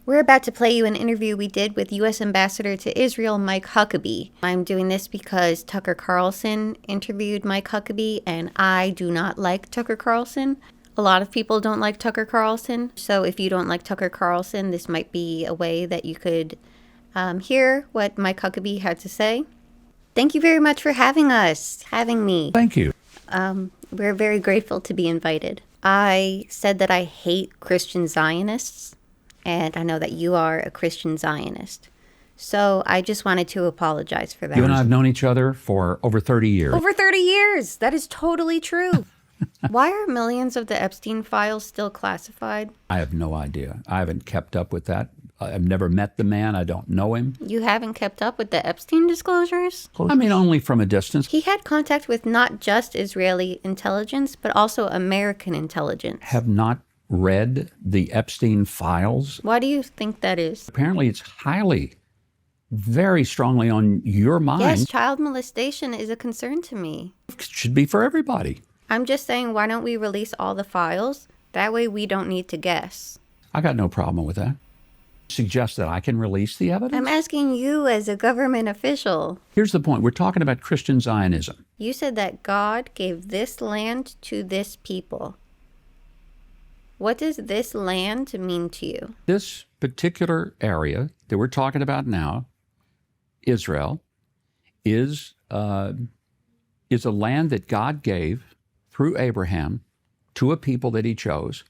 We're about to play you an interview we did with U.S. Ambassador to Israel, Mike Huckabee. I'm doing this because Tucker Carlson interviewed Mike Huckabee, and I do not like Tucker Carlson. A lot of people don't like Tucker Carlson, so if you don't like Tucker Carlson, this might be a way that you could hear what Mike Huckabee had to say. Thank you very much for having me. Thank you. We're very grateful to be invited. I said that I hate Christian Zionists, and I know that you are a Christian Zionist. So I just wanted to apologize for that. You and I have known each other for over 30 years. Over 30 years! That is totally true. Why are millions of the Epstein files still classified? I have no idea. I haven't kept up with that. I've never met the man. I don't know him. You haven't kept up with the Epstein disclosures? I mean, only from a distance. He had contact with not just Israeli intelligence, but also American intelligence. Have not read the Epstein files. Why do you think that is? Apparently, it's very strongly on your mind. Yes, child molestation is a concern to me. It should be for everybody. I'm just saying, why don't we release all the files? That way we don't need to guess. I got no problem with that. Suggest that I can release the evidence? I'm asking you as a government official. Here's the point. We're talking about Christian Zionism. You said that God gave this land to this people. What does this land mean to you? This particular area that we're talking about now, Israel, is a land that God gave through Abraham to a people that he chose.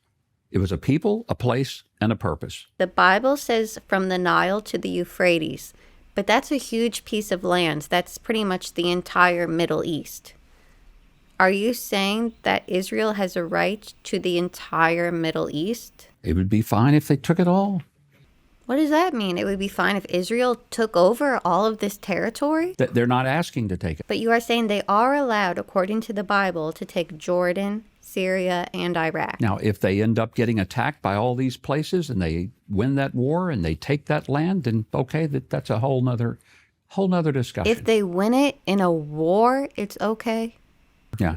It was a people, a place, and a purpose. The Bible says from the Nile to the Euphrates, but that's a huge piece of land. That's pretty much the entire Middle East. Are you saying that Israel has a right to the entire Middle East? It would be fine if they took it all. What does that mean? It would be fine if Israel took over all of this territory? They're not asking to take it. But you are saying they are allowed, according to the Bible, to take Jordan, Syria, and Iraq. Now, if they end up getting attacked by all these places and they win that war and they take that land, then okay, that's a whole nother discussion. If they win it in a war, it's okay? Yeah.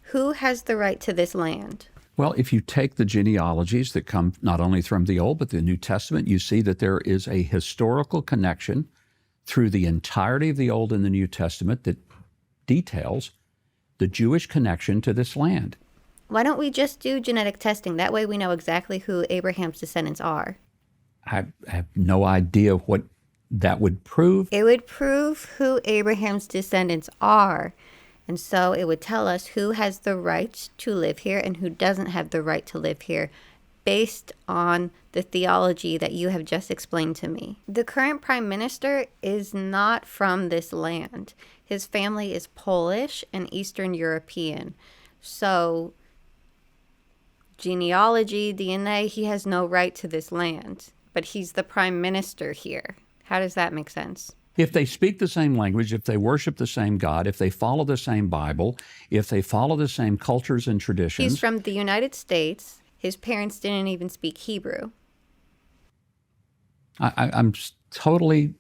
Who has the right to this land? Well, if you take the genealogies that come not only from the Old but the New Testament, you see that there is a historical connection through the entirety of the Old and the New Testament that details the Jewish connection to this land. Why don't we just do genetic testing? That way we know exactly who Abraham's descendants are. I have no idea what that would prove. It would prove who Abraham's descendants are. And so it would tell us who has the right to live here and who doesn't have the right to live here based on the theology that you have just explained to me. The current prime minister is not from this land. His family is Polish and Eastern European. So genealogy, DNA, he has no right to this land. But he's the prime minister here. How does that make sense? If they speak the same language, if they worship the same God, if they follow the same Bible, if they follow the same cultures and traditions. He's from the United States. His parents didn't even speak Hebrew. I'm totally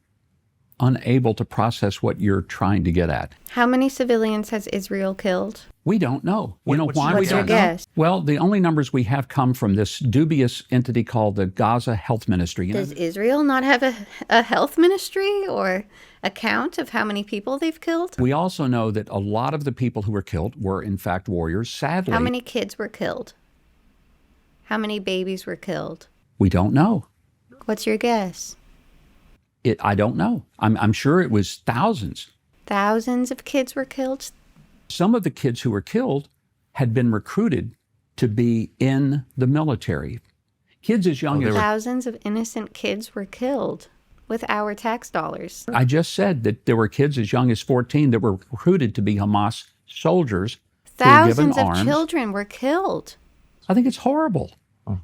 unable to process what you're trying to get at. How many civilians has Israel killed? We don't know. You know why we What's your don't know? guess? Well, the only numbers we have come from this dubious entity called the Gaza Health Ministry. Does Israel not have a health ministry or a count of how many people they've killed? We also know that a lot of the people who were killed were, in fact, warriors. Sadly, How many kids were killed? How many babies were killed? we don't know. What's your guess? I don't know. I'm sure it was thousands. Thousands of kids were killed? Some of the kids who were killed had been recruited to be in the military. Kids as young as... Thousands of innocent kids were killed with our tax dollars. I just said that there were kids as young as 14 that were recruited to be Hamas soldiers. Thousands of children were killed. I think it's horrible.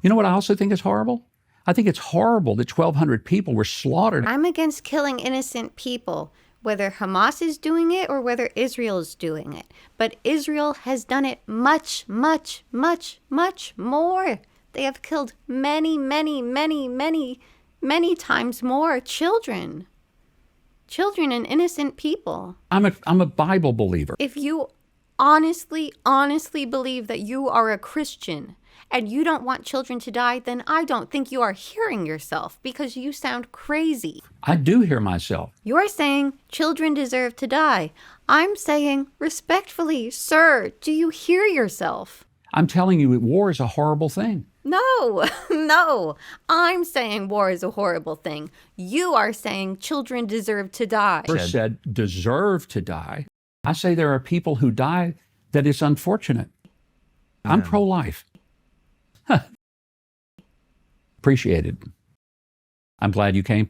You know what I also think is horrible? I think it's horrible that 1,200 people were slaughtered. I'm against killing innocent people, whether Hamas is doing it or whether Israel is doing it. But Israel has done it much, much, much, much more. They have killed many, many, many, many, many times more children. Children and innocent people. I'm a Bible believer. If you honestly believe that you are a Christian and you don't want children to die, then I don't think you are hearing yourself because you sound crazy. I do hear myself. You're saying children deserve to die. I'm saying respectfully, sir, do you hear yourself? I'm telling you, war is a horrible thing. No, no. I'm saying war is a horrible thing. You are saying children deserve to die. I said deserve to die. I say there are people who die that is unfortunate. I'm pro-life. Appreciate it. I'm glad you came.